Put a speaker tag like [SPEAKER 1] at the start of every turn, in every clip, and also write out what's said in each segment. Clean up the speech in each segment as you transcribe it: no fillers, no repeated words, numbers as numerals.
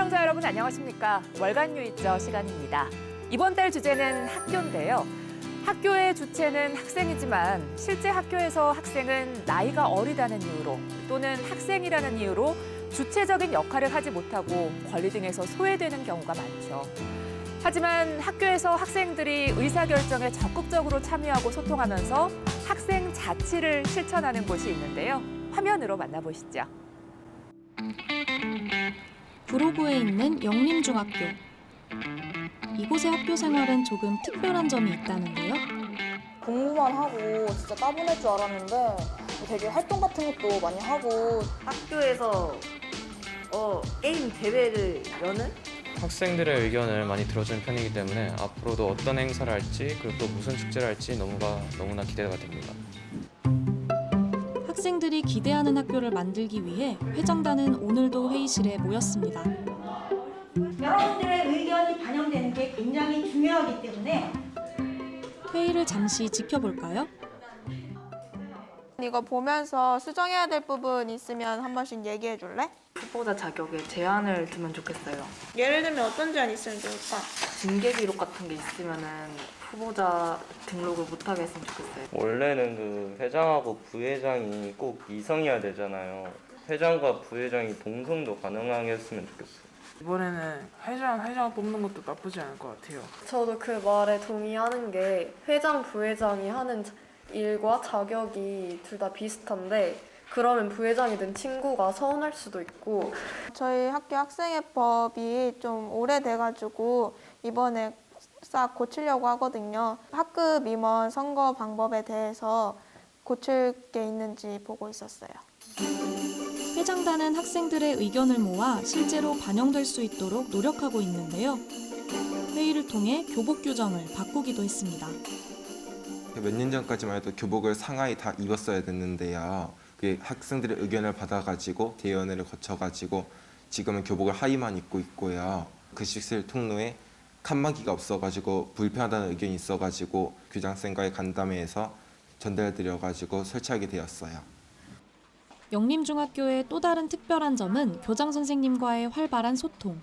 [SPEAKER 1] 시청자 여러분 안녕하십니까? 월간 뉴이저 시간입니다. 이번 달 주제는 학교인데요. 학교의 주체는 학생이지만 실제 학교에서 학생은 나이가 어리다는 이유로 또는 학생이라는 이유로 주체적인 역할을 하지 못하고 권리 등에서 소외되는 경우가 많죠. 하지만 학교에서 학생들이 의사결정에 적극적으로 참여하고 소통하면서 학생 자치를 실천하는 곳이 있는데요. 화면으로 만나보시죠.
[SPEAKER 2] 구로구에 있는 영림중학교. 이곳의 학교 생활은 조금 특별한 점이 있다는데요.
[SPEAKER 3] 공부만 하고 진짜 따분할 줄 알았는데 되게 활동 같은 것도 많이 하고
[SPEAKER 4] 학교에서 게임 대회를 여는?
[SPEAKER 5] 학생들의 의견을 많이 들어주는 편이기 때문에 앞으로도 어떤 행사를 할지 그리고 또 무슨 축제를 할지 너무나 기대가 됩니다.
[SPEAKER 2] 학생들이 기대하는 학교를 만들기 위해 회장단은 오늘도 회의실에 모였습니다.
[SPEAKER 6] 여러분들의 의견이 반영되는 게 굉장히 중요하기 때문에
[SPEAKER 2] 회의를 잠시 지켜볼까요?
[SPEAKER 7] 이거 보면서 수정해야 될 부분 있으면 한 번씩 얘기해 줄래?
[SPEAKER 4] 후보자 자격에 제한을 두면 좋겠어요.
[SPEAKER 7] 예를 들면 어떤 제안 있으면 좋을까?
[SPEAKER 4] 징계 기록 같은 게 있으면은 후보자 등록을 못하게 했으면 좋겠어요.
[SPEAKER 8] 원래는 그 회장하고 부회장이 꼭 이성이어야 되잖아요. 회장과 부회장이 동성도 가능하게 했으면 좋겠어요.
[SPEAKER 9] 이번에는 회장 뽑는 것도 나쁘지 않을 것 같아요.
[SPEAKER 10] 저도 그 말에 동의하는 게 회장, 부회장이 하는 일과 자격이 둘 다 비슷한데 그러면 부회장이 된 친구가 서운할 수도 있고
[SPEAKER 7] 저희 학교 학생회법이 좀 오래돼가지고 이번에 싹 고치려고 하거든요. 학급 임원 선거 방법에 대해서 고칠 게 있는지 보고 있었어요.
[SPEAKER 2] 회장단은 학생들의 의견을 모아 실제로 반영될 수 있도록 노력하고 있는데요. 회의를 통해 교복 규정을 바꾸기도 했습니다.
[SPEAKER 11] 몇 년 전까지만 해도 교복을 상하이 다 입었어야 됐는데요. 그게 학생들의 의견을 받아가지고 대의원회를 거쳐가지고 지금은 교복을 하의만 입고 있고요. 급식실 통로에 칸막이가 없어가지고 불편하다는 의견이 있어가지고 교장선생과의 간담회에서 전달드려가지고 설치하게 되었어요.
[SPEAKER 2] 영림중학교의 또 다른 특별한 점은 교장 선생님과의 활발한 소통.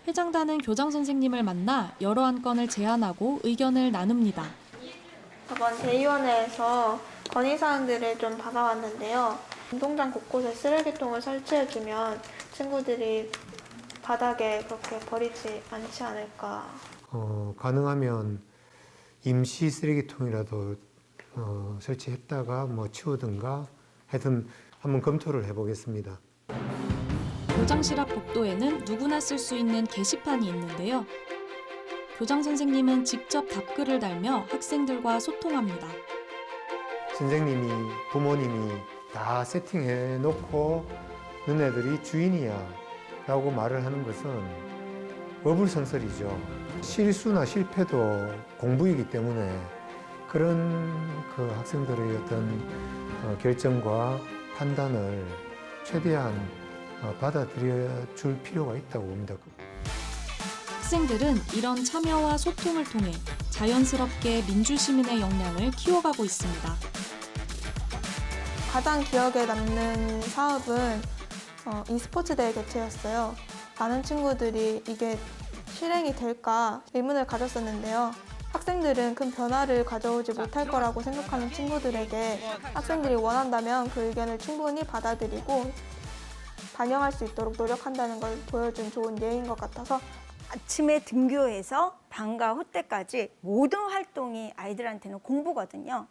[SPEAKER 2] 회장단은 교장 선생님을 만나 여러 안건을 제안하고 의견을 나눕니다.
[SPEAKER 7] 저번 대의원회에서 건의사항들을 좀 받아왔는데요. 운동장 곳곳에 쓰레기통을 설치해주면 친구들이 바닥에 그렇게 버리지 않지 않을까.
[SPEAKER 12] 가능하면 임시 쓰레기통이라도 설치했다가 치우든가 하여튼 한번 검토를 해보겠습니다.
[SPEAKER 2] 교장실 앞 복도에는 누구나 쓸 수 있는 게시판이 있는데요. 교장 선생님은 직접 답글을 달며 학생들과 소통합니다.
[SPEAKER 12] 선생님이, 부모님이 다 세팅해놓고 너네들이 주인이야 라고 말을 하는 것은 어불성설이죠. 실수나 실패도 공부이기 때문에 그런 그 학생들의 어떤 결정과 판단을 최대한 받아들여 줄 필요가 있다고 봅니다.
[SPEAKER 2] 학생들은 이런 참여와 소통을 통해 자연스럽게 민주시민의 역량을 키워가고 있습니다.
[SPEAKER 7] 가장 기억에 남는 사업은 e스포츠 대회 개최였어요. 많은 친구들이 이게 실행이 될까 의문을 가졌었는데요. 학생들은 큰 변화를 가져오지 못할 거라고 생각하는 친구들에게 학생들이 원한다면 그 의견을 충분히 받아들이고 반영할 수 있도록 노력한다는 걸 보여준 좋은 예인 것 같아서
[SPEAKER 6] 아침에 등교해서 방과 후 때까지 모든 활동이 아이들한테는 공부거든요.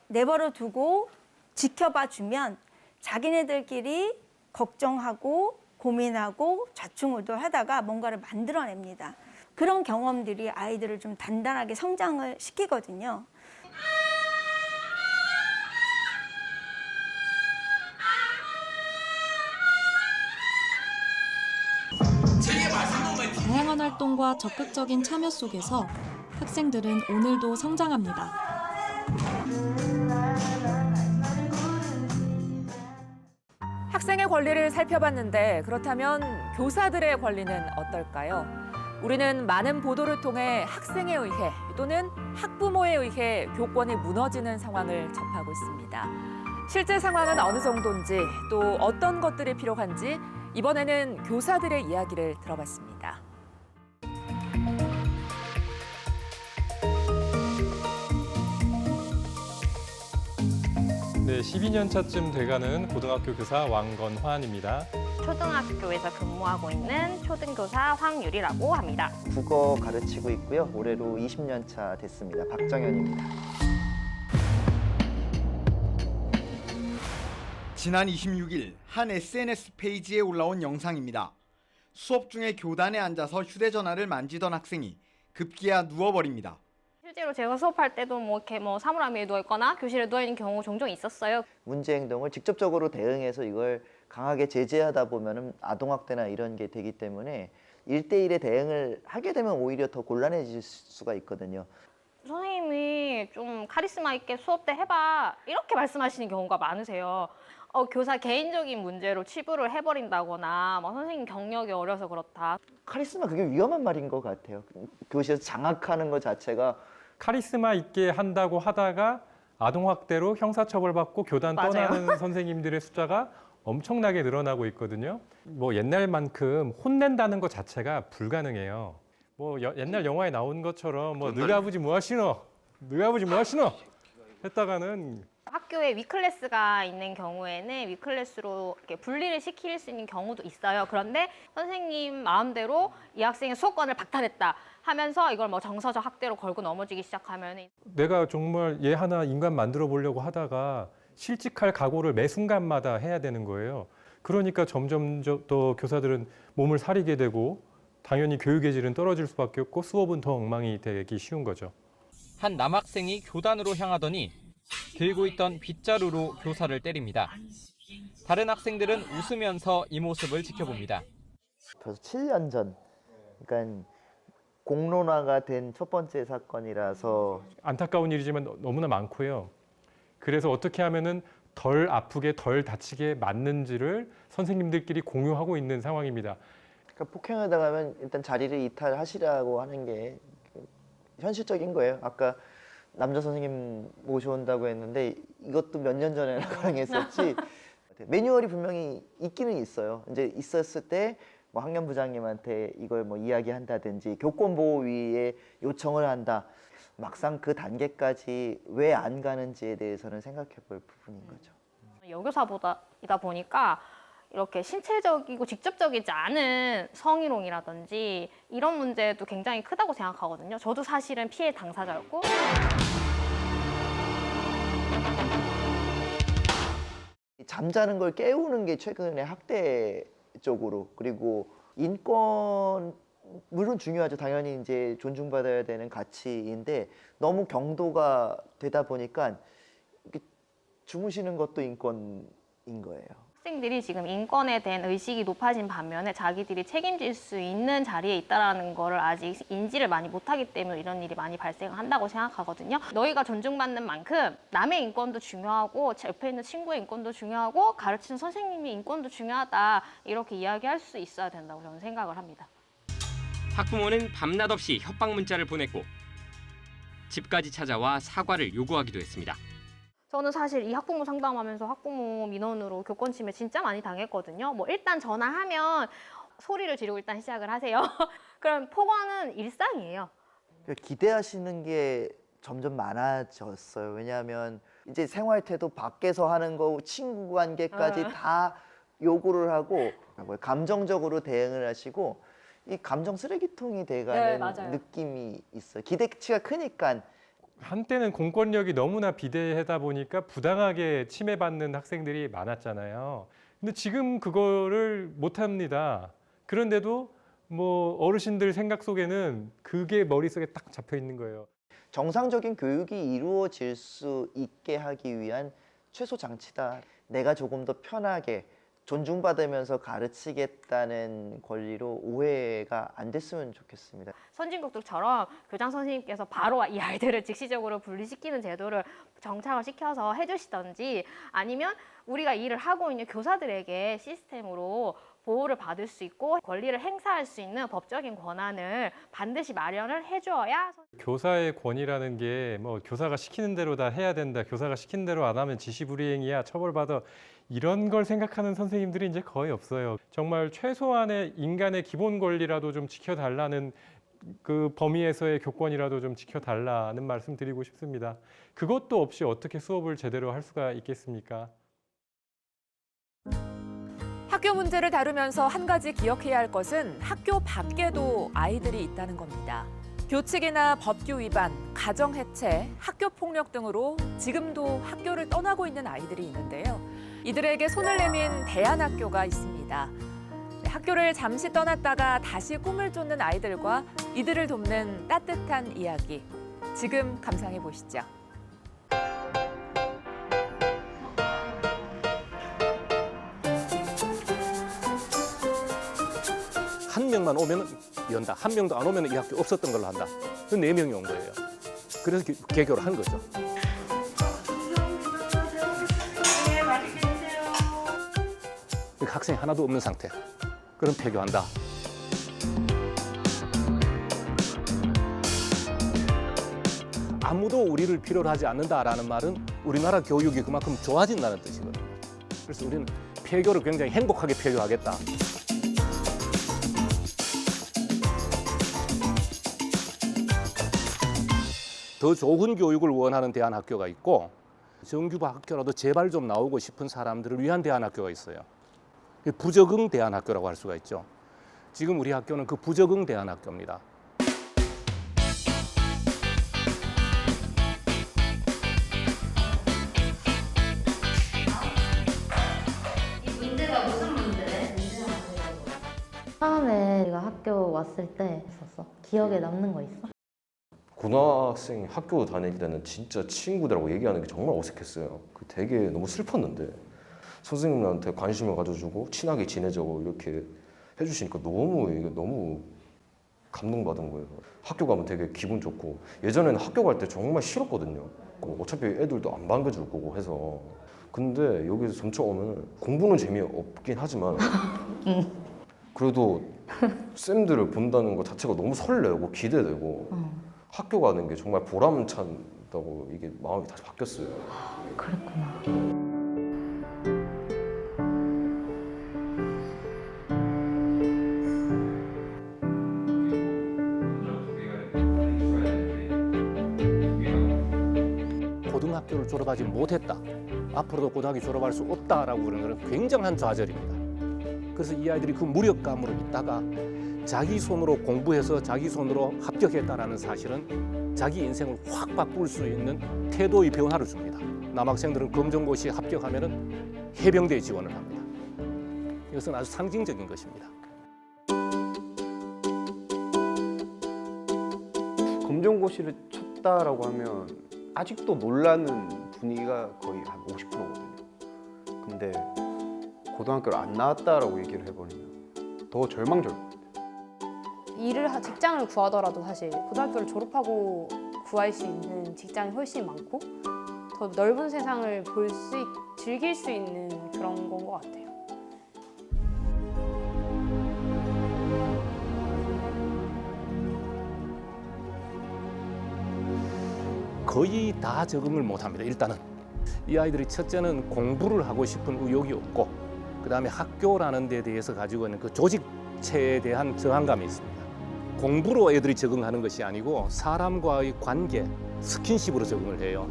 [SPEAKER 6] 내버려 두고 지켜봐 주면 자기네들끼리 걱정하고 고민하고 좌충우돌하다가 뭔가를 만들어냅니다. 그런 경험들이 아이들을 좀 단단하게 성장을 시키거든요.
[SPEAKER 2] 다양한 활동과 적극적인 참여 속에서 학생들은 오늘도 성장합니다.
[SPEAKER 1] 학생의 권리를 살펴봤는데 그렇다면 교사들의 권리는 어떨까요? 우리는 많은 보도를 통해 학생에 의해 또는 학부모에 의해 교권이 무너지는 상황을 접하고 있습니다. 실제 상황은 어느 정도인지 또 어떤 것들이 필요한지 이번에는 교사들의 이야기를 들어봤습니다.
[SPEAKER 13] 네, 12년 차쯤 돼가는 고등학교 교사 왕건환입니다.
[SPEAKER 14] 초등학교에서 근무하고 있는 초등교사 황유리라고 합니다.
[SPEAKER 15] 국어 가르치고 있고요. 올해로 20년 차 됐습니다. 박정현입니다.
[SPEAKER 16] 지난 26일 한 SNS 페이지에 올라온 영상입니다. 수업 중에 교단에 앉아서 휴대전화를 만지던 학생이 급기야 누워버립니다.
[SPEAKER 14] 실제로 제가 수업할 때도 이렇게 사물함 위에 누워 있거나 교실에 누워 있는 경우 종종 있었어요.
[SPEAKER 15] 문제 행동을 직접적으로 대응해서 이걸 강하게 제재하다 보면은 아동학대나 이런 게 되기 때문에 1대1의 대응을 하게 되면 오히려 더 곤란해질 수가 있거든요.
[SPEAKER 14] 선생님이 좀 카리스마 있게 수업 때 해봐 이렇게 말씀하시는 경우가 많으세요. 교사 개인적인 문제로 치부를 해버린다거나 선생님 경력이 어려서 그렇다.
[SPEAKER 15] 카리스마 그게 위험한 말인 것 같아요. 교실에서 장악하는 것 자체가
[SPEAKER 13] 카리스마 있게 한다고 하다가 아동학대로 형사처벌받고 교단
[SPEAKER 14] 맞아요.
[SPEAKER 13] 떠나는 선생님들의 숫자가 엄청나게 늘어나고 있거든요. 옛날만큼 혼낸다는 것 자체가 불가능해요. 옛날 영화에 나온 것처럼 너희 아버지 뭐 하시노? 너희 아버지 뭐 하시노? 했다가는
[SPEAKER 14] 학교에 위클래스가 있는 경우에는 위클래스로 이렇게 분리를 시킬 수 있는 경우도 있어요. 그런데 선생님 마음대로 이 학생의 수업권을 박탈했다 하면서 이걸 정서적 학대로 걸고 넘어지기 시작하면
[SPEAKER 13] 내가 정말 얘 하나 인간 만들어 보려고 하다가 실직할 각오를 매 순간마다 해야 되는 거예요. 그러니까 점점 더 교사들은 몸을 사리게 되고 당연히 교육의 질은 떨어질 수밖에 없고 수업은 더 엉망이 되기 쉬운 거죠.
[SPEAKER 17] 한 남학생이 교단으로 향하더니 들고 있던 빗자루로 교사를 때립니다. 다른 학생들은 웃으면서 이 모습을 지켜봅니다.
[SPEAKER 15] 벌써 7년 전, 그러니까 공론화가 된 첫 번째 사건이라서
[SPEAKER 13] 안타까운 일이지만 너무나 많고요. 그래서 어떻게 하면은 덜 아프게 덜 다치게 맞는지를 선생님들끼리 공유하고 있는 상황입니다.
[SPEAKER 15] 그러니까 폭행을 당하면 일단 자리를 이탈하시라고 하는 게 현실적인 거예요. 아까 남자 선생님 모셔온다고 했는데 이것도 몇 년 전에 가능했었지. 매뉴얼이 분명히 있기는 있어요. 이제 있었을 때 학년부장님한테 이걸 이야기한다든지 교권보호위에 요청을 한다. 막상 그 단계까지 왜 안 가는지에 대해서는 생각해 볼 부분인 거죠.
[SPEAKER 14] 여교사이다 보니까 이렇게 신체적이고 직접적이지 않은 성희롱이라든지 이런 문제도 굉장히 크다고 생각하거든요. 저도 사실은 피해 당사자였고.
[SPEAKER 15] 잠자는 걸 깨우는 게 최근에 학대 쪽으로, 그리고 인권 물론 중요하죠. 당연히 이제 존중받아야 되는 가치인데 너무 경도가 되다 보니까 주무시는 것도 인권인 거예요.
[SPEAKER 14] 학생들이 지금 인권에 대한 의식이 높아진 반면에 자기들이 책임질 수 있는 자리에 있다는 거를 아직 인지를 많이 못하기 때문에 이런 일이 많이 발생한다고 생각하거든요. 너희가 존중받는 만큼 남의 인권도 중요하고 옆에 있는 친구의 인권도 중요하고 가르치는 선생님의 인권도 중요하다 이렇게 이야기할 수 있어야 된다고 저는 생각을 합니다.
[SPEAKER 17] 학부모는 밤낮 없이 협박 문자를 보냈고 집까지 찾아와 사과를 요구하기도 했습니다.
[SPEAKER 14] 저는 사실 이 학부모 상담하면서 학부모 민원으로 교권 침해 진짜 많이 당했거든요. 일단 전화하면 소리를 지르고 일단 시작을 하세요. 그럼 폭언은 일상이에요.
[SPEAKER 15] 기대하시는 게 점점 많아졌어요. 왜냐하면 이제 생활 태도 밖에서 하는 거 친구 관계까지 다 요구를 하고 감정적으로 대응을 하시고 이 감정 쓰레기통이 돼가는 느낌이 있어요. 기대치가 크니까.
[SPEAKER 13] 한때는 공권력이 너무나 비대하다 보니까 부당하게 침해받는 학생들이 많았잖아요. 근데 지금 그거를 못합니다. 그런데도 어르신들 생각 속에는 그게 머릿속에 딱 잡혀 있는 거예요.
[SPEAKER 15] 정상적인 교육이 이루어질 수 있게 하기 위한 최소 장치다. 내가 조금 더 편하게 존중받으면서 가르치겠다는 권리로 오해가 안 됐으면 좋겠습니다.
[SPEAKER 14] 선진국들처럼 교장 선생님께서 바로 이 아이들을 즉시적으로 분리시키는 제도를 정착을 시켜서 해주시던지 아니면 우리가 일을 하고 있는 교사들에게 시스템으로 보호를 받을 수 있고 권리를 행사할 수 있는 법적인 권한을 반드시 마련을 해줘야.
[SPEAKER 13] 교사의 권위라는 게 뭐 교사가 시키는 대로 다 해야 된다, 교사가 시키는 대로 안 하면 지시불이행이야, 처벌받아, 이런 걸 생각하는 선생님들이 이제 거의 없어요. 정말 최소한의 인간의 기본 권리라도 좀 지켜달라는, 그 범위에서의 교권이라도 좀 지켜달라는 말씀 드리고 싶습니다. 그것도 없이 어떻게 수업을 제대로 할 수가 있겠습니까?
[SPEAKER 1] 학교 문제를 다루면서 한 가지 기억해야 할 것은 학교 밖에도 아이들이 있다는 겁니다. 교칙이나 법규 위반, 가정 해체, 학교 폭력 등으로 지금도 학교를 떠나고 있는 아이들이 있는데요. 이들에게 손을 내민 대안학교가 있습니다. 학교를 잠시 떠났다가 다시 꿈을 쫓는 아이들과 이들을 돕는 따뜻한 이야기. 지금 감상해 보시죠.
[SPEAKER 18] 한 명만 오면 연다. 한 명도 안 오면 이 학교 없었던 걸로 한다. 그 4명이 온 거예요. 그래서 개교를 한 거죠. 학생이 하나도 없는 상태. 그럼 폐교한다. 아무도 우리를 필요로 하지 않는다라는 말은 우리나라 교육이 그만큼 좋아진다는 뜻이거든요. 그래서 우리는 폐교를 굉장히 행복하게 폐교하겠다. 더 좋은 교육을 원하는 대안학교가 있고 정규부 학교라도 제발 좀 나오고 싶은 사람들을 위한 대안학교가 있어요. 부적응 대안학교라고 할 수가 있죠. 지금 우리 학교는 그 부적응 대안학교입니다.
[SPEAKER 19] 이 문제가 무슨 문제래? 처음에 우리가 학교 왔을 때 있었어. 기억에 남는 거 있어?
[SPEAKER 20] 고등학생이 학교 다닐 때는 진짜 친구들하고 얘기하는 게 정말 어색했어요. 그 되게 너무 슬펐는데 선생님한테 관심을 가져주고 친하게 지내자고 이렇게 해주시니까 너무 감동받은 거예요. 학교 가면 되게 기분 좋고 예전에는 학교 갈 때 정말 싫었거든요. 어차피 애들도 안 반겨줄 거고 해서. 근데 여기서 점차 오면 공부는 재미없긴 하지만 그래도 쌤들을 본다는 것 자체가 너무 설레고 기대되고 학교 가는 게 정말 보람찬다고 이게 마음이 다시 바뀌었어요.
[SPEAKER 19] 그랬구나.
[SPEAKER 18] 고등학교를 졸업하지 못했다. 앞으로도 고등학교 졸업할 수 없다라고 그러는 것은 굉장한 좌절입니다. 그래서 이 아이들이 그 무력감으로 있다가 자기 손으로 공부해서 자기 손으로 합격했다라는 사실은 자기 인생을 확 바꿀 수 있는 태도의 변화를 줍니다. 남학생들은 검정고시에 합격하면은 해병대에 지원을 합니다. 이것은 아주 상징적인 것입니다.
[SPEAKER 21] 검정고시를 쳤다라고 하면 아직도 놀라는 분위기가 거의 한 50%거든요. 근데 고등학교를 안 나왔다라고 얘기를 해버리면 더 절망적이에요.
[SPEAKER 22] 직장을 구하더라도 사실 고등학교를 졸업하고 구할 수 있는 직장이 훨씬 많고 더 넓은 세상을 즐길 수 있는 그런 건 것 같아요.
[SPEAKER 18] 거의 다 적응을 못합니다. 일단은 이 아이들이 첫째는 공부를 하고 싶은 의욕이 없고 그다음에 학교라는 데 대해서 가지고 있는 그 조직체에 대한 저항감이 있습니다. 공부로 애들이 적응하는 것이 아니고 사람과의 관계, 스킨십으로 적응을 해요.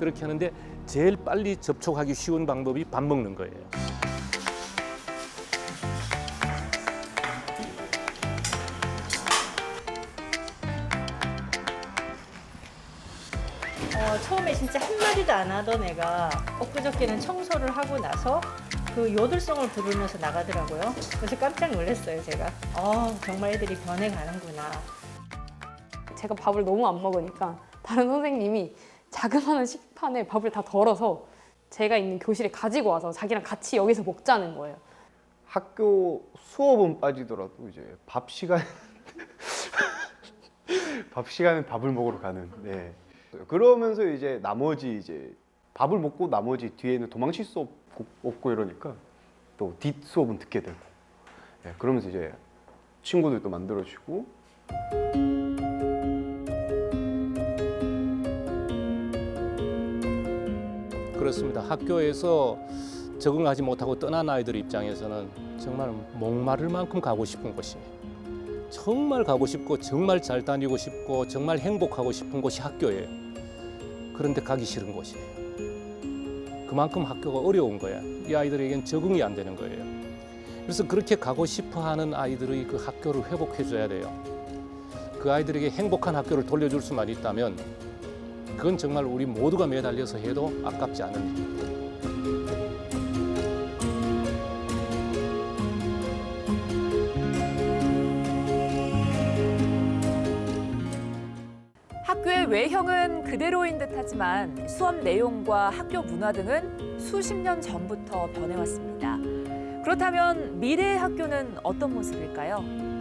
[SPEAKER 18] 그렇게 하는데 제일 빨리 접촉하기 쉬운 방법이 밥 먹는 거예요.
[SPEAKER 23] 처음에 진짜 한마디도 안 하던 애가 엊그저께는 청소를 하고 나서 그 요들송을 부르면서 나가더라고요. 그래서 깜짝 놀랐어요, 제가. 정말 애들이 변해가는구나.
[SPEAKER 22] 제가 밥을 너무 안 먹으니까 다른 선생님이 자그마한 식판에 밥을 다 덜어서 제가 있는 교실에 가지고 와서 자기랑 같이 여기서 먹자는 거예요.
[SPEAKER 21] 학교 수업은 빠지더라도 이제 밥 시간에 밥을 먹으러 가는. 네. 그러면서 이제 나머지 이제 밥을 먹고 나머지 뒤에는 도망칠 수 없고 이러니까 또 뒷 수업은 듣게 되고 예, 그러면서 이제 친구들도 만들어주고
[SPEAKER 18] 그렇습니다. 학교에서 적응하지 못하고 떠난 아이들 입장에서는 정말 목마를 만큼 가고 싶은 곳이에요. 정말 가고 싶고 정말 잘 다니고 싶고 정말 행복하고 싶은 곳이 학교예요. 그런데 가기 싫은 곳이에요. 그만큼 학교가 어려운 거야. 이 아이들에겐 적응이 안 되는 거예요. 그래서 그렇게 가고 싶어 하는 아이들의 그 학교를 회복해 줘야 돼요. 그 아이들에게 행복한 학교를 돌려줄 수만 있다면 그건 정말 우리 모두가 매달려서 해도 아깝지 않은 일입니다.
[SPEAKER 1] 학교의 외형은 그대로인 듯하지만 수업 내용과 학교 문화 등은 수십 년 전부터 변해왔습니다. 그렇다면 미래의 학교는 어떤 모습일까요?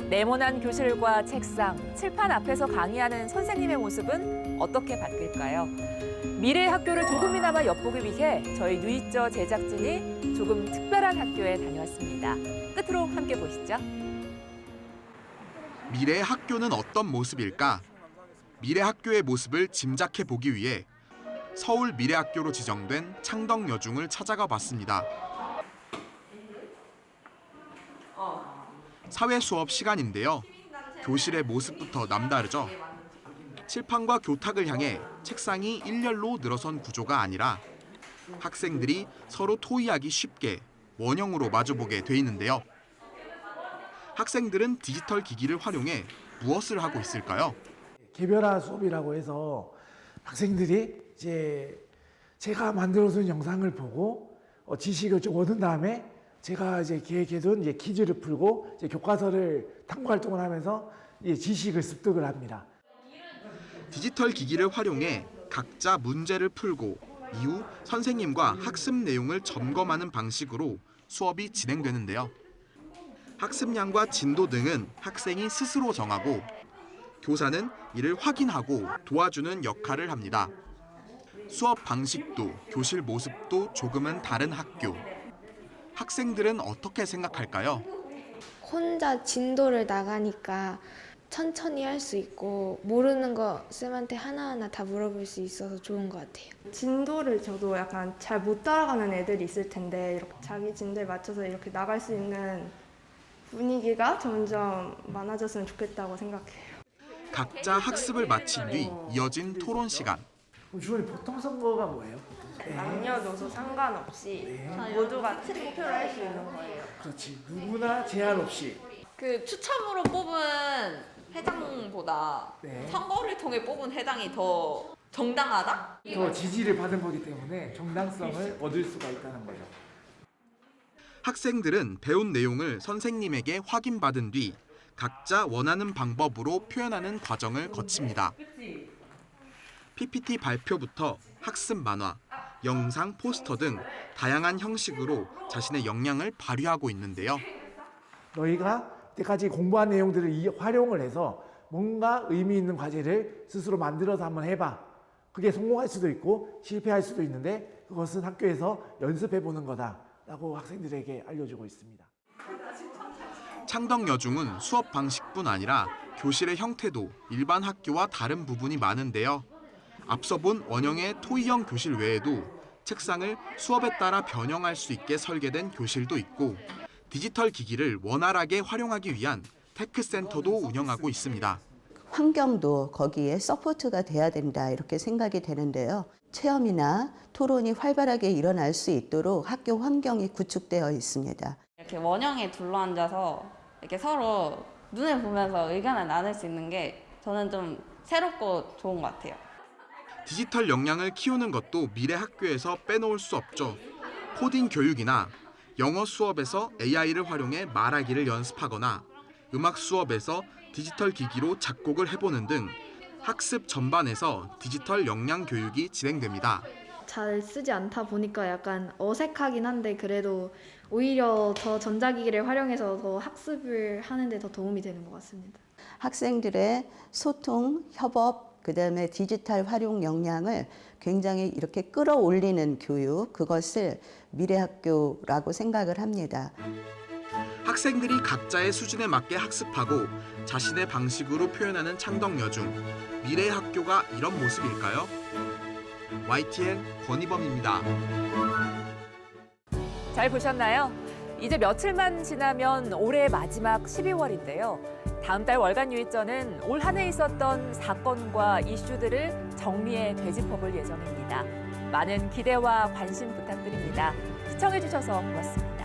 [SPEAKER 1] 네모난 교실과 책상, 칠판 앞에서 강의하는 선생님의 모습은 어떻게 바뀔까요? 미래의 학교를 조금이나마 엿보기 위해 저희 뉴이저 제작진이 조금 특별한 학교에 다녀왔습니다. 끝으로 함께 보시죠.
[SPEAKER 3] 미래의 학교는 어떤 모습일까? 미래 학교의 모습을 짐작해 보기 위해 서울 미래학교로 지정된 창덕여중을 찾아가 봤습니다. 사회 수업 시간인데요. 교실의 모습부터 남다르죠. 칠판과 교탁을 향해 책상이 일렬로 늘어선 구조가 아니라 학생들이 서로 토의하기 쉽게 원형으로 마주보게 돼 있는데요. 학생들은 디지털 기기를 활용해 무엇을 하고 있을까요?
[SPEAKER 4] 개별화 수업이라고 해서 학생들이 이제 제가 만들어둔 영상을 보고 지식을 좀 얻은 다음에 제가 이제 계획해둔 이제 퀴즈를 풀고 이제 교과서를 탐구 활동을 하면서 이제 지식을 습득을 합니다.
[SPEAKER 3] 디지털 기기를 활용해 각자 문제를 풀고 이후 선생님과 학습 내용을 점검하는 방식으로 수업이 진행되는데요. 학습량과 진도 등은 학생이 스스로 정하고 교사는 이를 확인하고 도와주는 역할을 합니다. 수업 방식도 교실 모습도 조금은 다른 학교. 학생들은 어떻게 생각할까요?
[SPEAKER 5] 혼자 진도를 나가니까 천천히 할 수 있고 모르는 거 쌤한테 하나하나 다 물어볼 수 있어서 좋은 것 같아요.
[SPEAKER 10] 진도를 저도 약간 잘 못 따라가는 애들이 있을 텐데 이렇게 자기 진도에 맞춰서 이렇게 나갈 수 있는 분위기가 점점 많아졌으면 좋겠다고 생각해요.
[SPEAKER 3] 각자 학습을 마친 뒤 이어진 토론 시간.
[SPEAKER 4] 주원이 보통 선거가 뭐예요?
[SPEAKER 10] 남녀노소 상관없이 모두가 투표를 할 수 있는 거예요.
[SPEAKER 4] 그렇지. 누구나 제한 없이.
[SPEAKER 24] 그 추첨으로 뽑은 회장보다 선거를 통해 뽑은 회장이 더 정당하다?
[SPEAKER 4] 더 지지를 받은 거기 때문에 정당성을 얻을 수가 있다는 거죠.
[SPEAKER 3] 학생들은 배운 내용을 선생님에게 확인받은 뒤 각자 원하는 방법으로 표현하는 과정을 거칩니다. PPT 발표부터 학습 만화, 영상, 포스터 등 다양한 형식으로 자신의 역량을 발휘하고 있는데요.
[SPEAKER 4] 너희가 이때까지 공부한 내용들을 활용을 해서 뭔가 의미 있는 과제를 스스로 만들어서 한번 해봐. 그게 성공할 수도 있고 실패할 수도 있는데 그것은 학교에서 연습해보는 거다라고 학생들에게 알려주고 있습니다.
[SPEAKER 3] 창덕여중은 수업 방식뿐 아니라 교실의 형태도 일반 학교와 다른 부분이 많은데요. 앞서 본 원형의 토의형 교실 외에도 책상을 수업에 따라 변형할 수 있게 설계된 교실도 있고 디지털 기기를 원활하게 활용하기 위한 테크센터도 운영하고 있습니다.
[SPEAKER 25] 환경도 거기에 서포트가 돼야 된다 이렇게 생각이 되는데요. 체험이나 토론이 활발하게 일어날 수 있도록 학교 환경이 구축되어 있습니다.
[SPEAKER 26] 이렇게 원형에 둘러앉아서 이렇게 서로 눈에 보면서 의견을 나눌 수 있는 게 저는 좀 새롭고 좋은 것 같아요.
[SPEAKER 3] 디지털 역량을 키우는 것도 미래 학교에서 빼놓을 수 없죠. 코딩 교육이나 영어 수업에서 AI를 활용해 말하기를 연습하거나 음악 수업에서 디지털 기기로 작곡을 해보는 등 학습 전반에서 디지털 역량 교육이 진행됩니다.
[SPEAKER 10] 잘 쓰지 않다 보니까 약간 어색하긴 한데 그래도 오히려 더 전자기기를 활용해서 더 학습을 하는 데 더 도움이 되는 것 같습니다.
[SPEAKER 25] 학생들의 소통, 협업, 그다음에 디지털 활용 역량을 굉장히 이렇게 끌어올리는 교육, 그것을 미래학교라고 생각을 합니다.
[SPEAKER 3] 학생들이 각자의 수준에 맞게 학습하고 자신의 방식으로 표현하는 창덕여중. 미래의 학교가 이런 모습일까요? YTN 권희범입니다.
[SPEAKER 1] 잘 보셨나요? 이제 며칠만 지나면 올해 마지막 12월인데요. 다음 달 월간 유의전은 올 한 해 있었던 사건과 이슈들을 정리해 되짚어볼 예정입니다. 많은 기대와 관심 부탁드립니다. 시청해주셔서 고맙습니다.